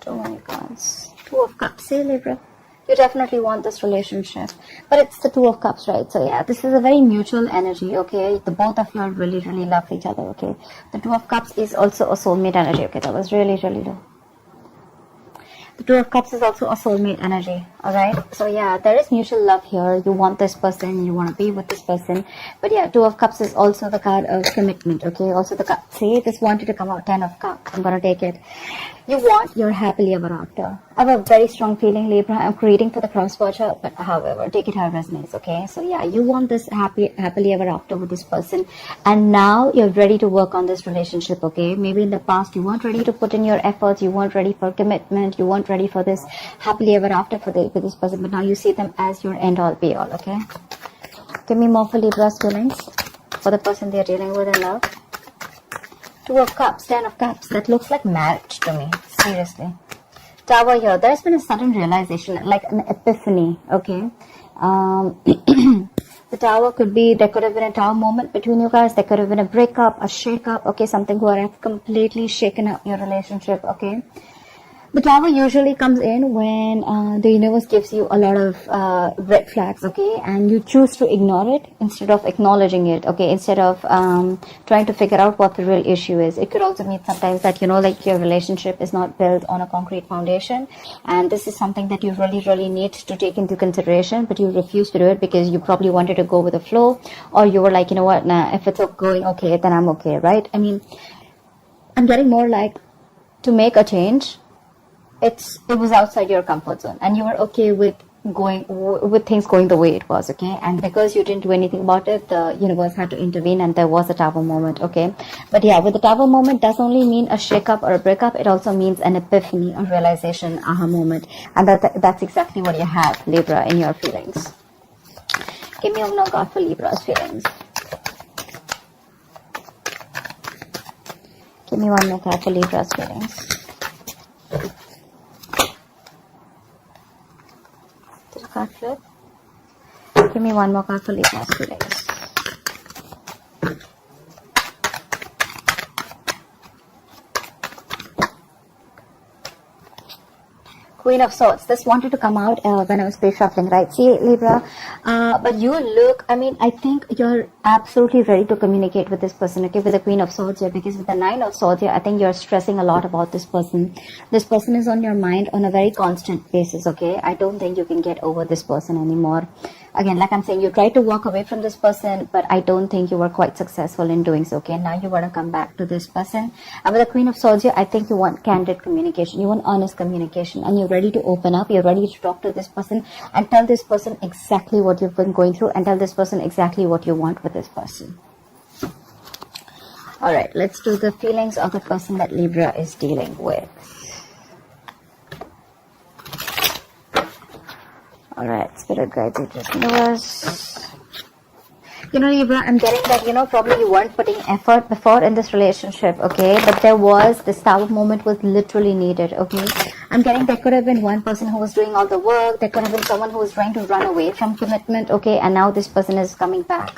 Too many cards. Two of Cups. See, Libra? You definitely want this relationship. But it's the Two of Cups, right? So yeah, this is a very mutual energy, okay? The both of you are really, really love each other, okay? The Two of Cups is also a soulmate energy, okay? That was really, really low. The Two of Cups is also a soulmate energy, alright? So yeah, there is mutual love here. You want this person, you want to be with this person. But yeah, Two of Cups is also the card of commitment, okay? Also the card, see, this wanted to come out, 10 of Cups. I'm going to take it. You want your happily ever after. I have a very strong feeling, Libra. I'm creating for the cross watcher, but however, take it how it resonates, okay? So yeah, you want this happily ever after with this person, and now you're ready to work on this relationship, okay? Maybe in the past you weren't ready to put in your efforts, you weren't ready for commitment, you weren't ready for this happily ever after for this person, but now you see them as your end all be all, okay? Give me more for Libra's feelings for the person they're dealing with in love. Two of Cups, 10 of Cups. That looks like marriage to me. Seriously. Tower here. There's been a sudden realization, like an epiphany. Okay. The Tower could be, there could have been a Tower moment between you guys. There could have been a breakup, a shake-up. Okay. Something where I've completely shaken up your relationship. Okay. The Tower usually comes in when the universe gives you a lot of red flags, okay, and you choose to ignore it instead of acknowledging it, okay, instead of trying to figure out what the real issue is. It could also mean sometimes that, you know, like your relationship is not built on a concrete foundation, and this is something that you really, really need to take into consideration, but you refuse to do it because you probably wanted to go with the flow, or you were like, you know what, nah, if it's going okay, then I'm okay, right? I mean, I'm getting more like to make a change. It was outside your comfort zone, and you were okay with things going the way it was, okay? And because you didn't do anything about it, the universe had to intervene, and there was a Tower moment, okay? But yeah, with the Tower moment does only mean a shake-up or a breakup. It also means an epiphany, a realization, aha moment, and that's exactly what you have, Libra, in your feelings. Give me one more card for Libra's feelings. Give me one more card for Libra's feelings. Card flip. Give me one more card for Libra's feelings. Queen of Swords. This wanted to come out when I was space shuffling, right? See, Libra, but you look, I mean, I think you're absolutely ready to communicate with this person, okay, with the Queen of Swords here, because with the Nine of Swords here, I think you're stressing a lot about this person. This person is on your mind on a very constant basis, okay? I don't think you can get over this person anymore. Again, like I'm saying, you tried to walk away from this person, but I don't think you were quite successful in doing so, okay? Now you want to come back to this person. And with the Queen of Swords here, I think you want candid communication. You want honest communication, and you're ready to open up. You're ready to talk to this person and tell this person exactly what you've been going through, and tell this person exactly what you want with this person. All right, let's do the feelings of the person that Libra is dealing with. Alright, Spirit guides, agents, universe. You know, Libra, I'm getting that, you know, probably you weren't putting effort before in this relationship, okay? But there was, this Tower moment was literally needed, okay? I'm getting there could have been one person who was doing all the work. There could have been someone who was trying to run away from commitment, okay? And now this person is coming back.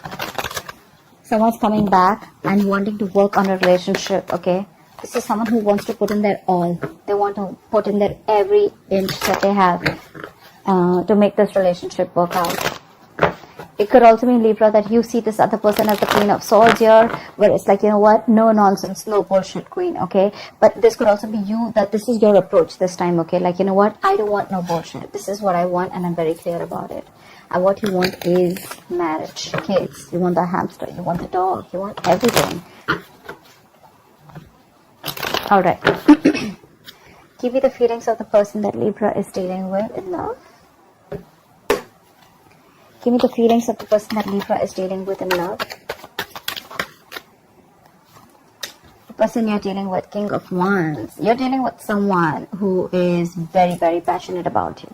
Someone's coming back and wanting to work on a relationship, okay? This is someone who wants to put in their all. They want to put in their every inch that they have to make this relationship work out. It could also mean, Libra, that you see this other person as the Queen of Swords here, where it's like, you know what, no nonsense, no bullshit queen, okay? But this could also be you, that this is your approach this time, okay? Like, you know what, I don't want no bullshit. This is what I want, and I'm very clear about it. And what you want is marriage, kids. You want the hamster, you want the dog, you want everything. Alright. Give me the feelings of the person that Libra is dealing with in love. Give me the feelings of the person that Libra is dealing with in love. The person you're dealing with, King of Wands. You're dealing with someone who is very, very passionate about you.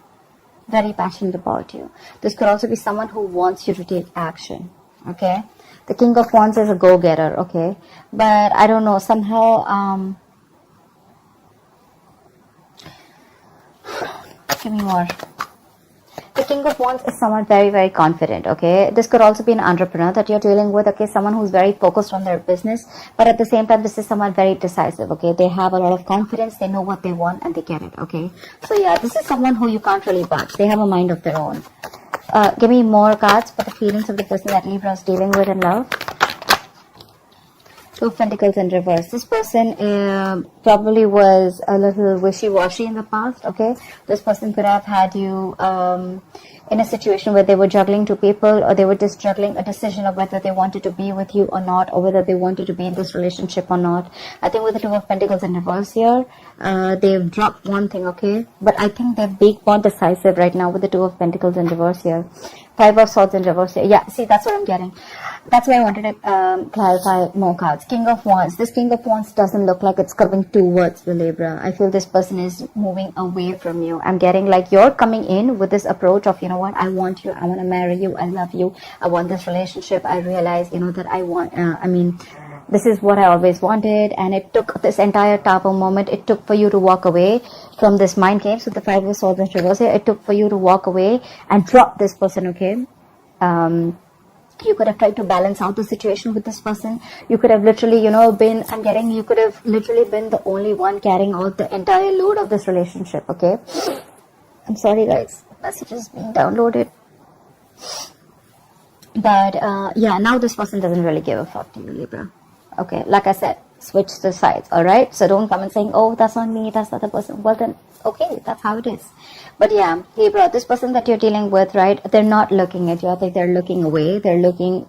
Very passionate about you. This could also be someone who wants you to take action. Okay? The King of Wands is a go-getter. Okay? But I don't know, somehow... give me more. The King of Wands is someone very, very confident, okay? This could also be an entrepreneur that you're dealing with, okay? Someone who's very focused on their business, but at the same time, this is someone very decisive, okay? They have a lot of confidence, they know what they want, and they get it, okay? So yeah, this is someone who you can't really budge. They have a mind of their own. Give me more cards for the feelings of the person that Libra is dealing with in love. Two of Pentacles in reverse. This person probably was a little wishy-washy in the past, okay? This person could have had you in a situation where they were juggling two people, or they were just juggling a decision of whether they wanted to be with you or not, or whether they wanted to be in this relationship or not. I think with the Two of Pentacles in reverse here, they've dropped one thing, okay? But I think they're being more decisive right now with the Two of Pentacles in reverse here. Five of Swords in reverse here. Yeah, see, that's what I'm getting. That's why I wanted to clarify more cards. King of Wands. This King of Wands doesn't look like it's coming towards the Libra. I feel this person is moving away from you. I'm getting like you're coming in with this approach of, you know what, I want you, I want to marry you, I love you, I want this relationship. I realize, you know, that I want, this is what I always wanted, and it took this entire Tower moment, it took for you to walk away from this mind games with the Five of Swords in reverse here. It took for you to walk away and drop this person, okay? You could have tried to balance out the situation with this person. You could have literally, you know, you could have literally been the only one carrying out the entire load of this relationship, okay? I'm sorry, guys. The message is being downloaded. But, yeah, now this person doesn't really give a fuck to you, Libra. Okay, like I said, switch the sides, alright? So don't come and saying, oh, that's not me, that's the other person. Well then, okay, that's how it is. But yeah, Libra, this person that you're dealing with, right, they're not looking at you. I think they're looking away. They're looking,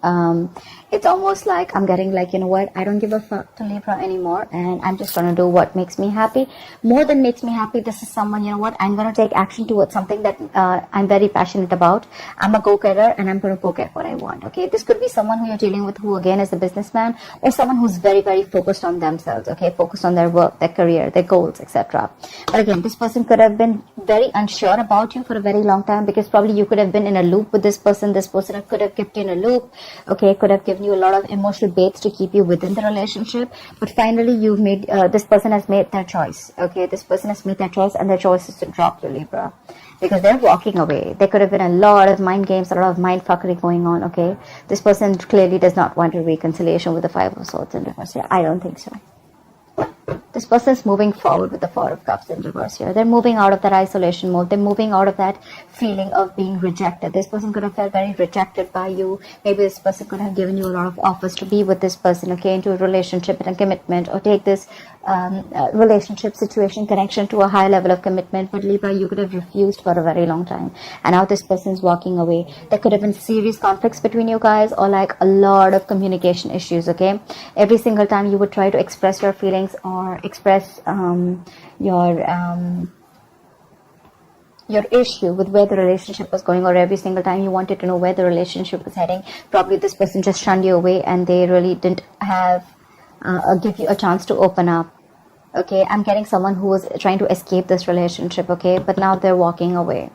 it's almost like I'm getting like, you know what, I don't give a fuck to Libra anymore, and I'm just going to do what makes me happy. More than makes me happy, this is someone, you know what, I'm going to take action towards something that I'm very passionate about. I'm a go-getter, and I'm going to go get what I want, okay? This could be someone who you're dealing with who, again, is a businessman, or someone who's very, very focused on themselves, okay? Focused on their work, their career, their goals, etc. But again, this person could have been very unsure about you for a very long time, because probably you could have been in a loop with this person. This person could have kept you in a loop, okay? Could have given you a lot of emotional baits to keep you within the relationship. But finally, you've made, this person has made their choice, okay? This person has made their choice, and their choice is to drop you, Libra, because they're walking away. There could have been a lot of mind games, a lot of mind fuckery going on, okay? This person clearly does not want a reconciliation with the Five of Swords in reverse. Yeah, I don't think so. This person is moving forward with the Four of Cups in reverse here. They're moving out of that isolation mode. They're moving out of that feeling of being rejected. This person could have felt very rejected by you. Maybe this person could have given you a lot of offers to be with this person, okay, into a relationship and a commitment, or take this relationship situation connection to a high level of commitment. But Libra, you could have refused for a very long time, and now this person is walking away. There could have been serious conflicts between you guys, or like a lot of communication issues, okay? Every single time you would try to express your feelings or express your issue with where the relationship was going, or every single time you wanted to know where the relationship was heading, probably this person just shunned you away, and they really didn't have give you a chance to open up, okay? I'm getting someone who was trying to escape this relationship, okay? But now they're walking away.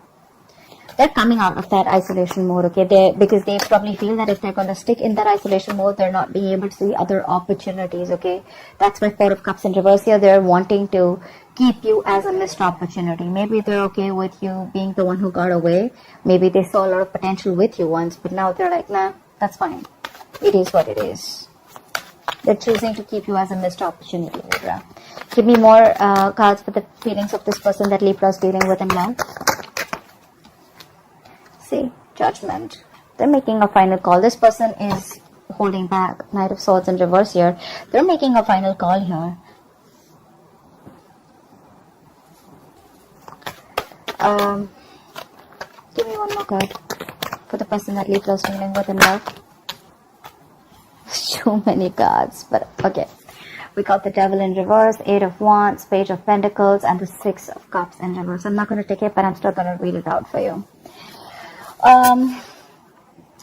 They're coming out of that isolation mode, okay? Because they probably feel that if they're going to stick in that isolation mode, they're not being able to see other opportunities, okay? That's why Four of Cups in reverse here. They're wanting to keep you as a missed opportunity. Maybe they're okay with you being the one who got away. Maybe they saw a lot of potential with you once, but now they're like, nah, that's fine. It is what it is. They're choosing to keep you as a missed opportunity, Libra. Give me more cards for the feelings of this person that Libra is dealing with in love. See, Judgment. They're making a final call. This person is holding back. Knight of Swords in reverse here. They're making a final call here. Give me one more card for the person that Libra is dealing with in love. Too many cards, but okay. We got the Devil in reverse, Eight of Wands, Page of Pentacles, and the Six of Cups in reverse. I'm not going to take it, but I'm still going to read it out for you.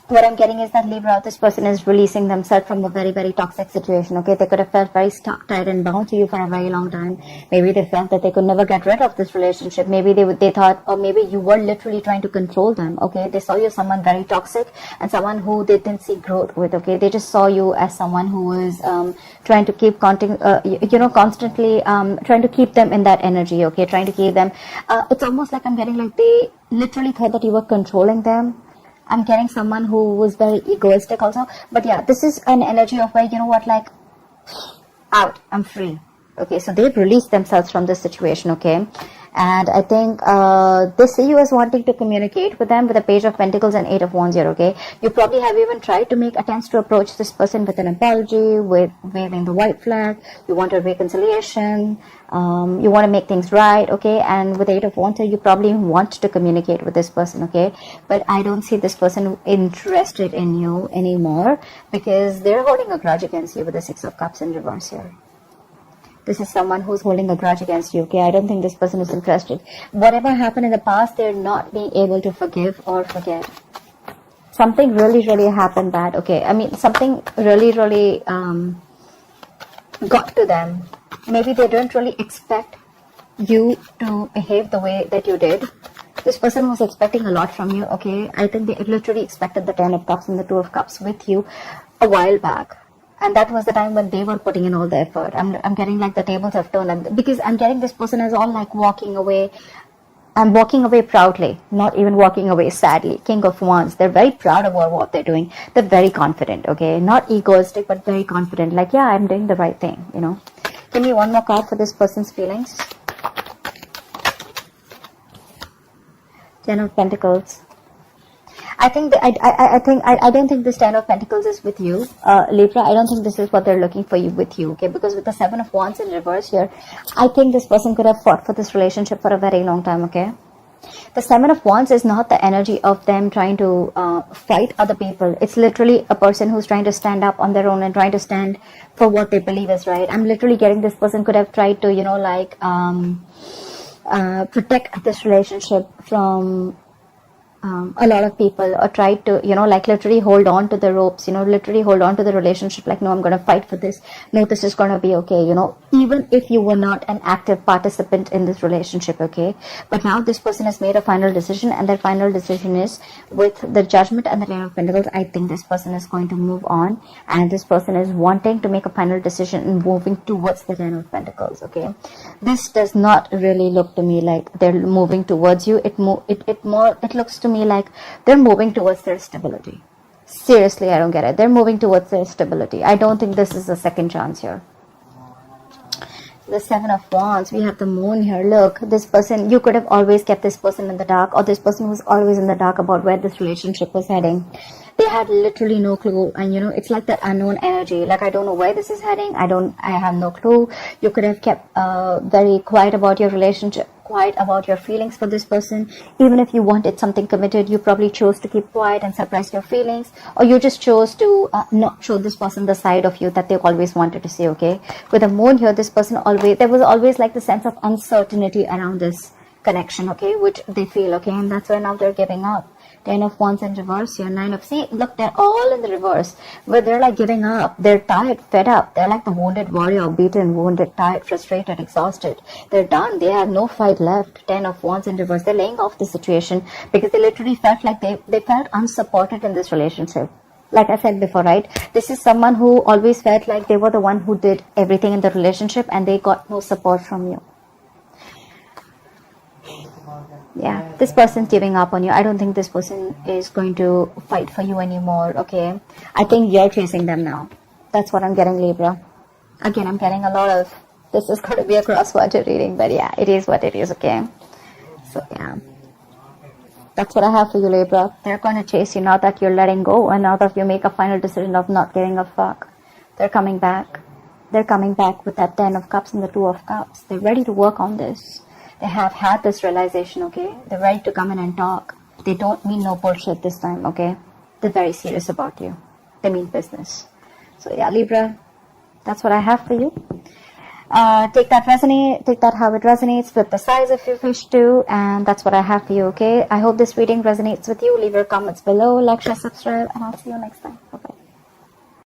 what I'm getting is that Libra, this person is releasing themselves from a very, very toxic situation. Okay, they could have felt very stuck, tied, and bound to you for a very long time. Maybe they felt that they could never get rid of this relationship. Maybe they thought, or maybe you were literally trying to control them. Okay, they saw you as someone very toxic and someone who they didn't see growth with. Okay, they just saw you as someone who was trying to keep constantly trying to keep them in that energy. Okay, trying to keep them. It's almost like I'm getting like they literally thought that you were controlling them. I'm getting someone who was very egoistic also. But yeah, this is an energy of where, you know what, like, out, I'm free. Okay, so they've released themselves from this situation, okay? And I think they see you as wanting to communicate with them with a Page of Pentacles and 8 of Wands here, okay? You probably have even tried to make attempts to approach this person with an apology, with waving the white flag. You want a reconciliation. You want to make things right, okay? And with 8 of Wands here, you probably want to communicate with this person, okay? But I don't see this person interested in you anymore because they're holding a grudge against you with the 6 of Cups in reverse here. This is someone who's holding a grudge against you, okay? I don't think this person is interested. Whatever happened in the past, they're not being able to forgive or forget. Something really, really happened bad, okay? I mean, something really, really got to them. Maybe they don't really expect you to behave the way that you did. This person was expecting a lot from you, okay? I think they literally expected the 10 of Cups and the 2 of Cups with you a while back. And that was the time when they were putting in all the effort. I'm getting like the tables have turned, and because I'm getting this person as all like walking away. I'm walking away proudly, not even walking away sadly. King of Wands, they're very proud about what they're doing. They're very confident, okay? Not egoistic, but very confident. Like, yeah, I'm doing the right thing, you know? Give me one more card for this person's feelings. 10 of Pentacles. I don't think this 10 of Pentacles is with you, Libra. I don't think this is what they're looking for you with you, okay? Because with the 7 of Wands in reverse here, I think this person could have fought for this relationship for a very long time, okay? The 7 of Wands is not the energy of them trying to fight other people. It's literally a person who's trying to stand up on their own and trying to stand for what they believe is right. I'm literally getting this person could have tried to, you know, like protect this relationship from a lot of people, or try to, you know, like literally hold on to the ropes, you know, literally hold on to the relationship, like, no, I'm going to fight for this, no, this is going to be okay, you know, even if you were not an active participant in this relationship, okay? But now this person has made a final decision, and that final decision is with the Judgment and the 10 of Pentacles. I think this person is going to move on, and this person is wanting to make a final decision and moving towards the 10 of Pentacles, okay? This does not really look to me like they're moving towards you. It looks to me like they're moving towards their stability. Seriously, I don't get it. They're moving towards their stability. I don't think this is a second chance here. The 7 of Wands, we have the Moon here. Look, this person, you could have always kept this person in the dark, or this person was always in the dark about where this relationship was heading. They had literally no clue, and you know, it's like that unknown energy, like, I don't know where this is heading, I have no clue. You could have kept very quiet about your relationship, quiet about your feelings for this person. Even if you wanted something committed, you probably chose to keep quiet and suppress your feelings, or you just chose to not show this person the side of you that they always wanted to see, okay? With the Moon here, this person there was always like the sense of uncertainty around this connection, okay, which they feel, okay, and that's why now they're giving up. 10 of Wands in reverse here, 9 of, see, look, they're all in the reverse, where they're like giving up. They're tired, fed up. They're like the wounded warrior, beaten, wounded, tired, frustrated, exhausted. They're done. They have no fight left. 10 of Wands in reverse. They're laying off the situation because they literally felt like they felt unsupported in this relationship. Like I said before, right? This is someone who always felt like they were the one who did everything in the relationship, and they got no support from you. Yeah, this person's giving up on you. I don't think this person is going to fight for you anymore, okay? I think you're chasing them now. That's what I'm getting, Libra. Again, I'm getting a lot of, this is going to be a cross-watcher reading, but yeah, it is what it is, okay? So yeah, that's what I have for you, Libra. They're going to chase you now that you're letting go, and now that you make a final decision of not giving a fuck. They're coming back. They're coming back with that 10 of Cups and the 2 of Cups. They're ready to work on this. They have had this realization, okay? They're ready to come in and talk. They don't mean no bullshit this time, okay? They're very serious about you. They mean business. So yeah, Libra, that's what I have for you. Take that how it resonates, flip the size if you wish to, and that's what I have for you, okay? I hope this reading resonates with you. Leave your comments below, like, share, subscribe, and I'll see you next time.